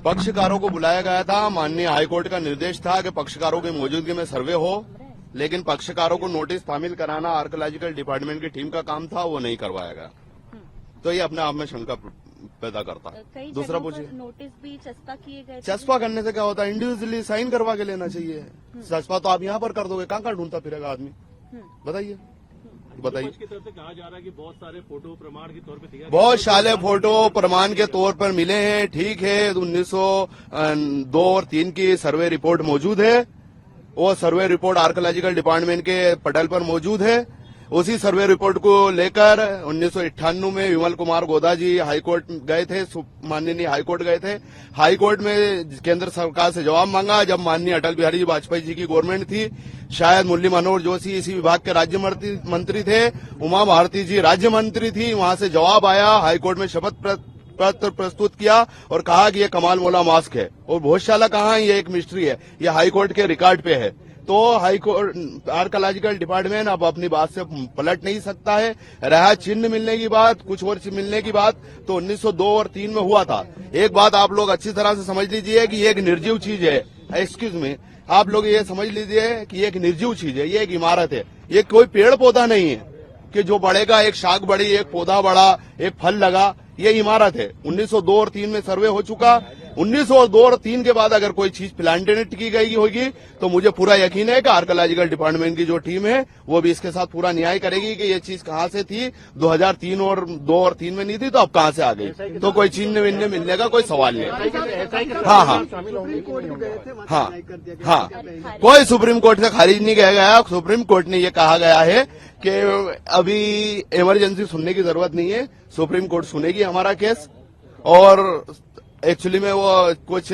पक्षकारों को बुलाया गया था। माननीय हाईकोर्ट का निर्देश था कि पक्षकारों की मौजूदगी में सर्वे हो, लेकिन पक्षकारों को नोटिस तामील कराना आर्कोलॉजिकल डिपार्टमेंट की टीम का काम था, वो नहीं करवाया गया। तो ये अपने आप में शंका पैदा करता है। दूसरा पूछिए, नोटिस भी चस्पा किए गए? चस्पा करने से क्या होता है, इंडिविजुअली साइन करवा के लेना चाहिए। चस्पा तो आप यहाँ पर कर दोगे, कहाँ ढूंढता फिरेगा आदमी, बताइए। की तरफ से कहा जा रहा है कि बहुत सारे फोटो प्रमाण के तौर पे दिया, बहुत सारे फोटो प्रमाण के तौर पर मिले हैं। ठीक है, 1902 और 3 की सर्वे रिपोर्ट मौजूद है। वो सर्वे रिपोर्ट आर्कोलॉजिकल डिपार्टमेंट के पटल पर मौजूद है। उसी सर्वे रिपोर्ट को लेकर 1998 में विमल कुमार गोदा जी हाईकोर्ट गए थे, माननीय हाईकोर्ट गए थे। हाईकोर्ट में केंद्र सरकार से जवाब मांगा। जब माननीय अटल बिहारी वाजपेयी जी की गवर्नमेंट थी, शायद मुरली मनोहर जोशी इसी विभाग के राज्य मंत्री थे, उमा भारती जी राज्य मंत्री थी। वहां से जवाब आया, हाईकोर्ट में शपथ पत्र प्रस्तुत किया और कहा कि ये कमाल मौला मास्क है। और भोजशाला कहाँ है, ये एक मिस्ट्री है, ये हाईकोर्ट के रिकॉर्ड पे है। तो हाईकोर्ट आर्कोलॉजिकल डिपार्टमेंट अब अपनी बात से पलट नहीं सकता है। रहा चिन्ह मिलने की बात, कुछ वर्ष मिलने की बात, तो 1902 और 3 में हुआ था। एक बात आप लोग अच्छी तरह से समझ लीजिए कि ये एक निर्जीव चीज है। एक्सक्यूज मी, आप लोग ये समझ लीजिए कि ये एक निर्जीव चीज है, ये एक इमारत है, ये कोई पेड़ पौधा नहीं है कि जो बढ़ेगा, एक शाख बढ़ी, एक पौधा बढ़ा, एक फल लगा। ये इमारत है। 1902 और 3 में सर्वे हो चुका। 1902 और 3 के बाद अगर कोई चीज प्लांटेड की गई होगी तो मुझे पूरा यकीन है कि आर्कोलॉजिकल डिपार्टमेंट की जो टीम है वो भी इसके साथ पूरा न्याय करेगी कि ये चीज कहाँ से थी। 2003 और 2 और 3 में नहीं थी तो अब कहाँ से आ गई। तो कोई चिन्ह विन्ह मिलने का कोई सवाल नहीं। हाँ हाँ हाँ हाँ, कोई सुप्रीम कोर्ट से खारिज नहीं किया गया। सुप्रीम कोर्ट ने ये कहा गया है कि अभी इमरजेंसी सुनने की जरूरत नहीं है, सुप्रीम कोर्ट सुनेगी हमारा केस। और एक्चुअली में वो कुछ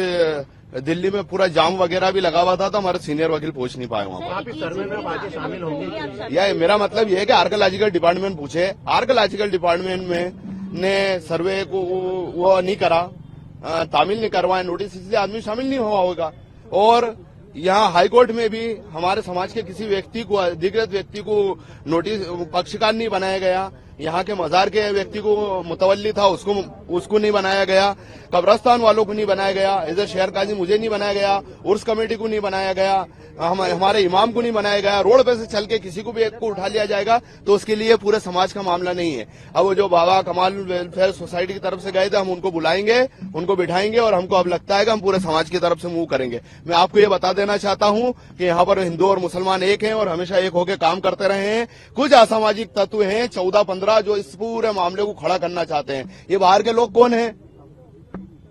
दिल्ली में पूरा जाम वगैरह भी लगा हुआ था, तो हमारे सीनियर वकील पहुंच नहीं पाए वहां पर। सर्वे में आगे शामिल होंगे? या मेरा मतलब ये है कि आर्कोलॉजिकल डिपार्टमेंट पूछे, आर्कोलॉजिकल डिपार्टमेंट में ने सर्वे को वो नहीं करा, तामील नहीं करवाए नोटिस, इसलिए आदमी शामिल नहीं हुआ होगा। और यहाँ हाईकोर्ट में भी हमारे समाज के किसी व्यक्ति को, अधिकृत व्यक्ति को नोटिस पक्षकार नहीं बनाया गया। यहाँ के मजार के व्यक्ति को मुतवल्ली था, उसको नहीं बनाया गया। कब्रस्तान वालों को नहीं बनाया गया। एज ए शहर काजी मुझे नहीं बनाया गया। उर्स कमेटी को नहीं बनाया गया। हमारे इमाम को नहीं बनाया गया। रोड पे से चल के किसी को भी एक को उठा लिया जाएगा तो उसके लिए पूरे समाज का मामला नहीं है। अब वो जो बाबा कमाल वेलफेयर सोसाइटी की तरफ से गए थे, हम उनको बुलाएंगे, उनको बिठाएंगे और हमको अब लगता है कि हम पूरे समाज की तरफ से मूव करेंगे। मैं आपको ये बता देना चाहता हूँ कि यहाँ पर हिंदू और मुसलमान एक हैं और हमेशा एक होकर काम करते रहे हैं। कुछ असामाजिक तत्व हैं 14-15 जो इस पूरे मामले को खड़ा करना चाहते हैं। ये बाहर के लोग कौन है,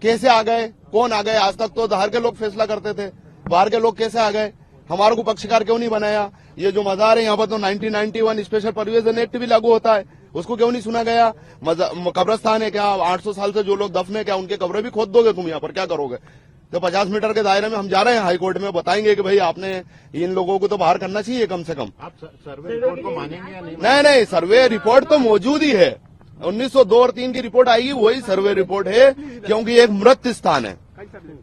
कैसे आ गए, कौन आ गए? आज तक तो बाहर के लोग फैसला करते थे, बाहर के लोग कैसे आ गए? हमारे को पक्षकार क्यों नहीं बनाया? ये जो मजार है यहाँ पर तो 1991 स्पेशल प्रोविजन एक्ट भी लागू होता है, उसको क्यों नहीं सुना गया? कब्रस्तान है क्या, 800 साल से जो लोग दफन है क्या, उनके कब्रें भी खोद दोगे तुम? यहाँ पर क्या करोगे? तो 50 मीटर के दायरे में हम जा रहे हैं हाईकोर्ट में, बताएंगे कि भाई आपने इन लोगों को तो बाहर करना चाहिए कम से कम। आप सर्वे रिपोर्ट को मानेंगे या नहीं? नहीं, सर्वे रिपोर्ट तो मौजूद ही है। 1902 और 3 की रिपोर्ट आएगी, वही सर्वे रिपोर्ट है, क्योंकि एक मृत स्थान है,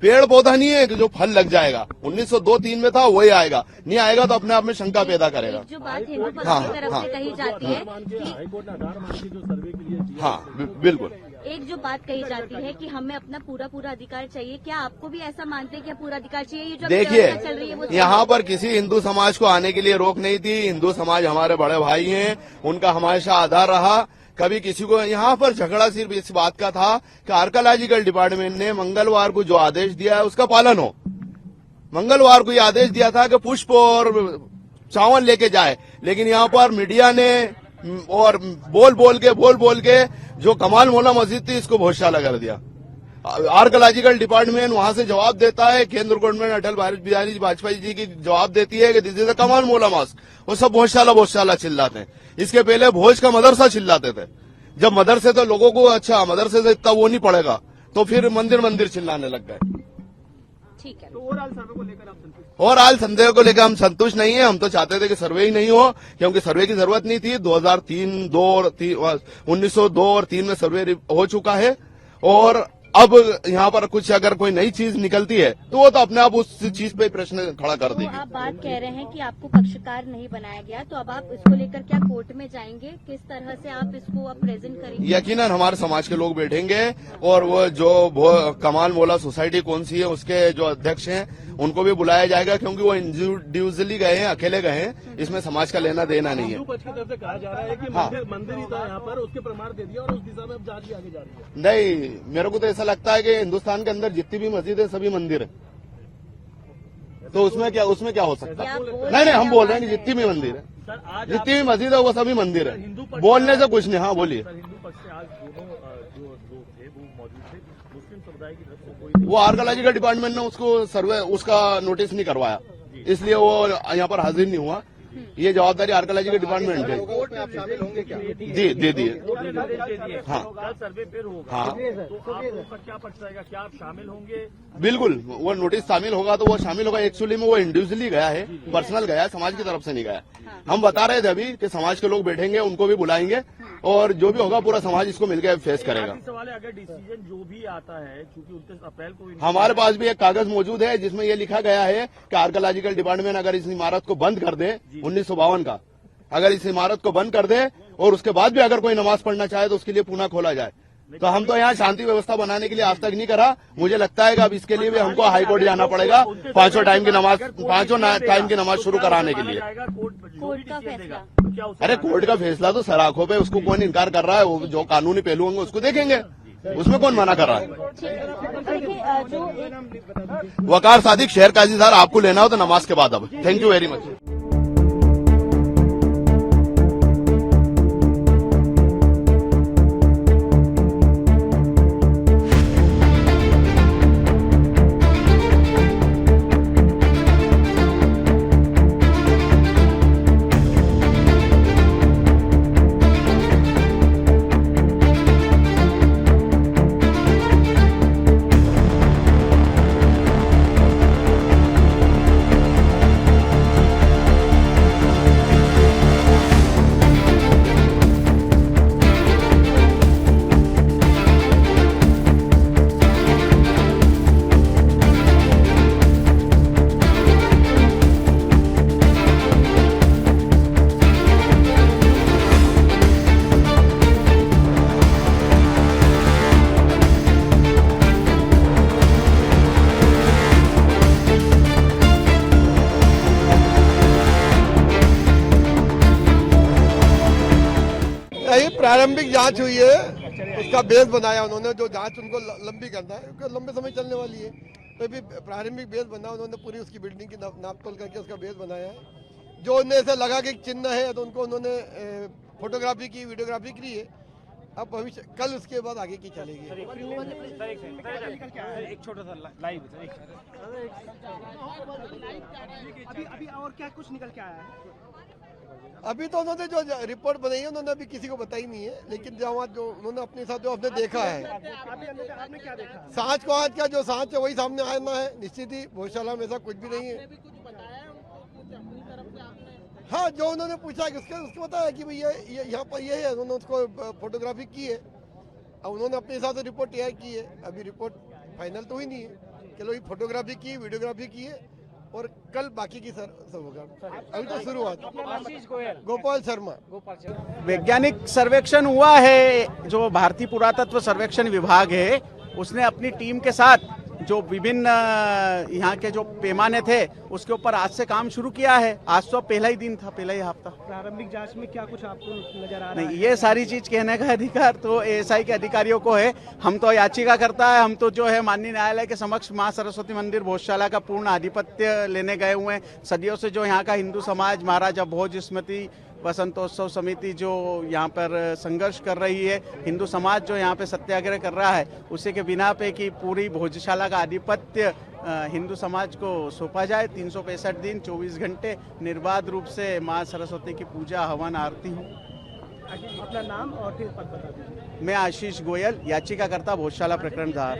पेड़ पौधा नहीं है कि जो फल लग जाएगा। 1902-3 में था, वही आएगा। नहीं आएगा तो अपने आप में शंका पैदा करेगा। जो बात हिंदू पक्ष की तरफ से कही जाती है, हाईकोर्ट ने आधार मान के जो सर्वे के लिए, हाँ बिल्कुल, एक जो बात कही जाती है कि हमें अपना पूरा अधिकार चाहिए, क्या आपको भी ऐसा मानते हैं कि पूरा अधिकार चाहिए? ये जो देखिए, चल रही है वो यहाँ पर किसी हिंदू समाज को आने के लिए रोक नहीं थी। हिंदू समाज हमारे बड़े भाई हैं, उनका हमेशा आधार रहा। कभी किसी को यहाँ पर झगड़ा सिर्फ इस बात का था कि आर्कोलॉजिकल डिपार्टमेंट ने मंगलवार को जो आदेश दिया है उसका पालन हो। मंगलवार को ये आदेश दिया था कि पुष्प और चावल लेके जाए, लेकिन यहाँ पर मीडिया ने और बोल बोल के जो कमाल मौला मस्जिद थी इसको भोजशाला कर दिया। आर्कोलॉजिकल डिपार्टमेंट वहां से जवाब देता है, केंद्र गवर्नमेंट अटल बिहारी वाजपेयी जी की जवाब देती है कि दिस इज अ कमाल मौला मस्क। वो सब भोजशाला चिल्लाते हैं। इसके पहले भोज का मदरसा चिल्लाते थे। जब मदरसे तो लोगों को अच्छा मदरसे से इतना वो नहीं पड़ेगा तो फिर मंदिर चिल्लाने लग गए। ठीक है, तो ओवरऑल सर्वे को लेकर आप संतुष्ट? ओवरऑल संदेह को लेकर हम संतुष्ट नहीं है। हम तो चाहते थे कि सर्वे ही नहीं हो, क्योंकि सर्वे की जरूरत नहीं थी। 1902 और 3 में सर्वे हो चुका है और अब यहाँ पर कुछ अगर कोई नई चीज निकलती है तो वो तो अपने आप उस चीज पे प्रश्न खड़ा कर तो देगी। आप बात कह रहे हैं कि आपको पक्षकार नहीं बनाया गया, तो अब आप इसको लेकर क्या कोर्ट में जाएंगे? किस तरह से आप इसको अब प्रेजेंट करेंगे? यकीनन हमारे समाज के लोग बैठेंगे और वो जो कमाल मोला सोसाइटी कौन सी है उसके जो अध्यक्ष हैं उनको भी बुलाया जाएगा, क्योंकि वो इंडिविजुअली गए हैं, अकेले गए हैं, इसमें समाज का लेना देना नहीं है। हिंदू पक्ष की तरफ से कहा जा रहा है कि हाँ। मंदिर ही था यहाँ पर, उसके प्रमाण दे दिया और उस दिशा में अब जांच भी आगे जा रही है। नहीं, मेरे को तो ऐसा लगता है कि हिंदुस्तान के अंदर जितनी भी मस्जिद है सभी मंदिर है, तो उसमें क्या हो सकता है? नहीं, हम बोल रहे हैं कि जितनी भी मंदिर है, सर आज जितनी भी मस्जिद है वो सभी मंदिर है, बोलने से कुछ नहीं। हाँ बोलिए। सर हिंदू पक्ष से आज दोनों जो थे वो मौजूद थे, मुस्लिम समुदाय की तरफ से कोई वो आर्कोलॉजिकल डिपार्टमेंट ने उसको सर्वे उसका नोटिस नहीं करवाया, इसलिए वो यहाँ पर हाजिर नहीं हुआ। ये जवाबदारी आर्कोलॉजिकल डिपार्टमेंट है। कोर्ट में आप शामिल होंगे क्या? जी दे दिए। हाँ कल सर्वे फिर होगा, हाँ तो आपका क्या पक्ष रहेगा? क्या आप शामिल होंगे? बिल्कुल, वो नोटिस शामिल होगा तो वो शामिल होगा। एक्चुअली में वो इंडिविजुअली गया है, पर्सनल गया है, समाज की तरफ से नहीं गया। हम बता रहे थे अभी कि समाज के लोग बैठेंगे, उनको भी बुलाएंगे और जो भी होगा पूरा समाज इसको मिलकर फेस करेगा। सवाल है, अगर डिसीजन जो भी आता है, क्योंकि 29 अप्रैल को हमारे पास भी एक कागज मौजूद है जिसमें ये लिखा गया है कि आर्कोलॉजिकल डिपार्टमेंट अगर इस इमारत को बंद कर दे 1952 का, अगर इस इमारत को बंद कर दे और उसके बाद भी अगर कोई नमाज पढ़ना चाहे तो उसके लिए पुनः खोला जाए। तो हम तो यहाँ शांति व्यवस्था बनाने के लिए आज तक नहीं करा। मुझे लगता है कि अब इसके लिए भी हमको हाईकोर्ट जाना पड़ेगा पांचों टाइम की नमाज शुरू कराने के लिए। कोर्ट का फैसला? अरे कोर्ट का फैसला तो सराखों पे, उसको कौन इनकार कर रहा है? वो जो कानूनी पहलू होंगे उसको देखेंगे, उसमें कौन मना कर रहा है? देखिए जो एक वकार सादिक, शहर काजी साहब, आपको लेना हो तो नमाज के बाद। अब थैंक यू वेरी मच। प्रारंभिक जांच हुई है, उसका बेस बनाया उन्होंने। जो जांच उनको लंबी करना है क्योंकि लंबे समय चलने वाली है, तो भी प्रारंभिक बेस बना उन्होंने। पूरी उसकी बिल्डिंग की नाप तोल करके उसका बेस बनाया है। जो उन्हें ऐसा लगा कि चिन्ह है तो उनको उन्होंने फोटोग्राफी की, वीडियोग्राफी की है। अब भविष्य कल उसके बाद आगे की चलेगी। एक छोटा सा लाइव अभी और क्या कुछ निकल के आया है? अभी तो उन्होंने जो रिपोर्ट बनाई है उन्होंने अभी किसी को बताई नहीं है, लेकिन जहाँ जो उन्होंने अपने साथ जो आपने देखा है, आपने क्या देखा? सांच को आज क्या जो सांच है वही सामने आना है। निश्चित ही भोजशाला में ऐसा कुछ भी नहीं है। हाँ, जो उन्होंने पूछा कि उसको बताया कि भाई ये यहाँ पर ये है, उन्होंने उसको फोटोग्राफी की है। अब उन्होंने अपने हिसाब से रिपोर्ट तैयार की है। अभी रिपोर्ट फाइनल तो हुई नहीं है। चलो, ये फोटोग्राफी की, वीडियोग्राफी की है और कल बाकी की सब होगा। अभी तो शुरुआत। गोपाल शर्मा। वैज्ञानिक सर्वेक्षण हुआ है। जो भारतीय पुरातत्व सर्वेक्षण विभाग है उसने अपनी टीम के साथ जो विभिन्न यहाँ के जो पैमाने थे उसके ऊपर आज से काम शुरू किया है। आज तो पहला ही दिन था, पहला ही हफ्ता। प्रारंभिक जांच में क्या कुछ आपको नजर आ रहा है? नहीं, ये सारी चीज कहने का अधिकार तो एएसआई के अधिकारियों को है। हम तो याचिका करता है, हम तो जो है माननीय न्यायालय के समक्ष मां सरस्वती मंदिर भोजशाला का पूर्ण आधिपत्य लेने गए हुए हैं। सदियों से जो यहाँ का हिंदू समाज, महाराजा भोज स्मृति वसंतोत्सव समिति जो यहाँ पर संघर्ष कर रही है, हिंदू समाज जो यहाँ पे सत्याग्रह कर रहा है, उसी के बिना पे कि पूरी भोजशाला का आधिपत्य हिंदू समाज को सौंपा जाए। 365 दिन 24 घंटे निर्बाध रूप से माँ सरस्वती की पूजा, हवन, आरती हो। अपना नाम और फिर पद बता दीजिए। मैं आशीष गोयल, याचिकाकर्ता भोजशाला प्रकरण धार।